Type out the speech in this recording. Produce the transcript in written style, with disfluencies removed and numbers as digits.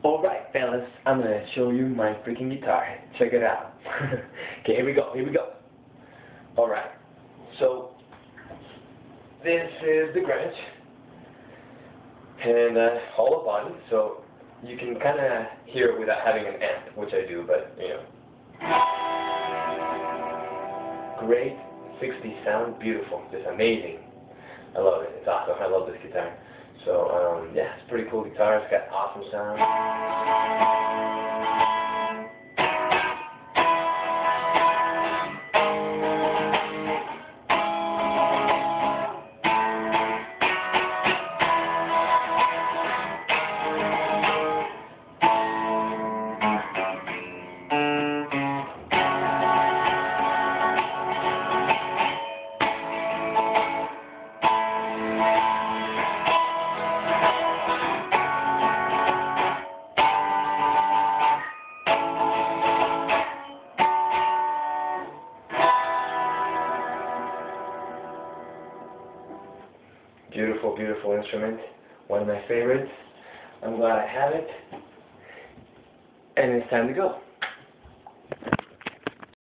Alright fellas, I'm gonna show you my freaking guitar. Check it out. Okay, here we go. Alright, so this is the Gretsch and hollow body, so you can kind of hear it without having an amp, which I do, but you know. Great 60s sound, beautiful, just amazing. I love it, it's awesome, I love this guitar. So, yeah, it's a pretty cool guitar, it's got awesome sound. Beautiful, beautiful instrument. One of my favorites. I'm glad I have it. And it's time to go.